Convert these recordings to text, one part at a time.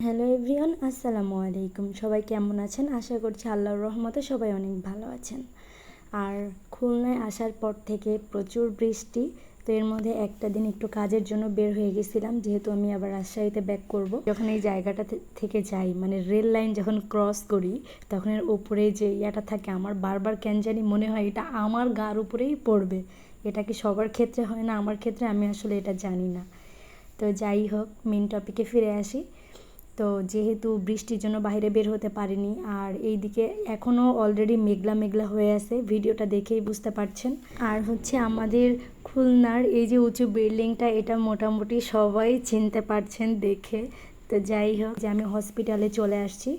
Hello everyone, আসসালামু আলাইকুম। সবাই কেমন আছেন? আশা করছি আল্লাহর রহমতে সবাই অনেক ভালো আছেন। আর খুলনায় আসার পর থেকে প্রচুর বৃষ্টি, তো এর মধ্যে একটা দিন একটু কাজের জন্য বের হয়ে গেছিলাম, যেহেতু আমি আবার রাজশাহীতে ব্যাক করব। যখন এই জায়গাটা থেকে যাই, মানে রেল লাইন যখন ক্রস করি, তখন এর উপরে যে ইয়াটা থাকে, আমার বারবার কেন জানি মনে হয় এটা আমার গার উপরেই পড়বে। এটা কি সবার ক্ষেত্রে হয় না? আমার ক্ষেত্রে আমি আসলে এটা জানি না। তো যাই হোক, মেন টপিকে ফিরে আসি। তো যেহেতু বৃষ্টির জন্য বাইরে বের হতে পারিনি, আর এইদিকে এখনও অলরেডি মেঘলা মেঘলা হয়ে আছে, ভিডিওটা দেখেই বুঝতে পারছেন। আর হচ্ছে আমাদের খুলনার এই যে উঁচু বিল্ডিংটা, এটা মোটামুটি সবাই চিনতে পারছেন দেখে। তো যাই হোক, যে আমি হসপিটালে চলে আসছি।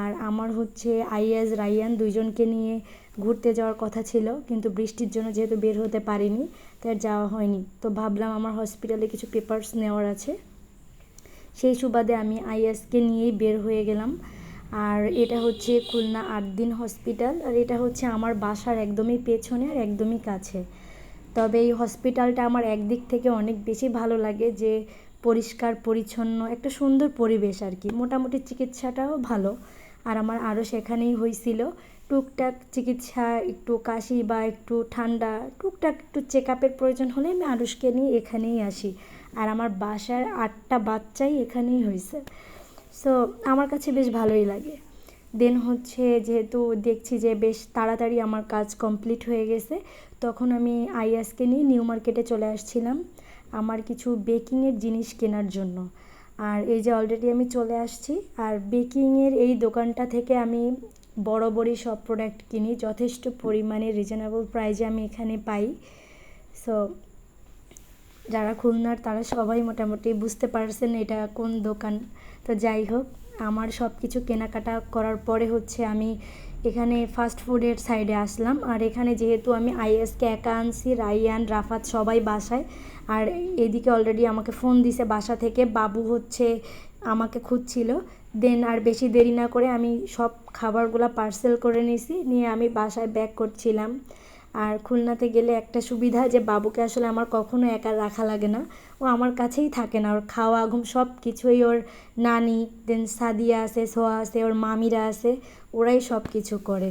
আর আমার হচ্ছে আইয়াজ রাইয়ান দুইজনকে নিয়ে ঘুরতে যাওয়ার কথা ছিল, কিন্তু বৃষ্টির জন্য যেহেতু বের হতে পারিনি, তাই যাওয়া হয়নি। তো ভাবলাম আমার হসপিটালে কিছু পেপারস নেওয়ার আছে, সেই সুবাদে আমি আইয়াসকে নিয়েই বের হয়ে গেলাম। আর এটা হচ্ছে খুলনা 8 দিন হসপিটাল, আর এটা হচ্ছে আমার বাসার একদমই পেছনে আর একদমই কাছে। তবে এই হসপিটালটা আমার একদিক থেকে অনেক বেশি ভালো লাগে, যে পরিষ্কার পরিচ্ছন্ন একটা সুন্দর পরিবেশ আর কি। মোটামুটি চিকিৎসাটাও ভালো। আর আমার আরও সেখানেই হয়েছিল টুকটাক চিকিৎসা, একটু কাশি বা একটু ঠান্ডা, টুকটাক একটু চেক আপের প্রয়োজন হলে আমি আরুষকে নিয়ে এখানেই আসি। আর আমার বাসার 8টা বাচ্চাই এখানেই হয়েছে। সো আমার কাছে বেশ ভালোই লাগে। দেন হচ্ছে, যেহেতু দেখছি যে বেশ তাড়াতাড়ি আমার কাজ কমপ্লিট হয়ে গেছে, তখন আমি আইয়াসকে নিয়ে নিউ মার্কেটে চলে আসছিলাম আমার কিছু বেকিংয়ের জিনিস কেনার জন্য। আর এই যে অলরেডি আমি চলে আসছি। আর বেকিংয়ের এই দোকানটা থেকে আমি বড়ই সব প্রোডাক্ট কিনি, যথেষ্ট পরিমাণে রিজনেবল প্রাইসে আমি এখানে পাই। সো যারা খুলনার তারা সবাই মোটামুটি বুঝতে পারছেন এটা কোন দোকান। তো যাই হোক, আমার সব কিছু কেনাকাটা করার পরে হচ্ছে আমি এখানে ফাস্ট ফুডের সাইডে আসলাম। আর এখানে যেহেতু আমি আইএসকে একা আনছি, রাইয়ান রাফাত সবাই বাসায়। আর এদিকে অলরেডি আমাকে ফোন দিছে বাসা থেকে, বাবু হচ্ছে আমাকে খুঁজছিল। দেন আর বেশি দেরি না করে আমি সব খাবারগুলো পার্সেল করে নিয়েছি, নিয়ে আমি বাসায় ব্যাক করছিলাম। আর খুলনাতে গেলে একটা সুবিধা, যে বাবুকে আসলে আমার কখনো একা রাখা লাগে না, ও আমার কাছেই থাকে না। ওর খাওয়া ঘুম সব কিছুই ওর নানি, দেন সাদিয়া আছে, সোয়া আছে, ওর মামিরা আছে, ওরাই সব কিছু করে।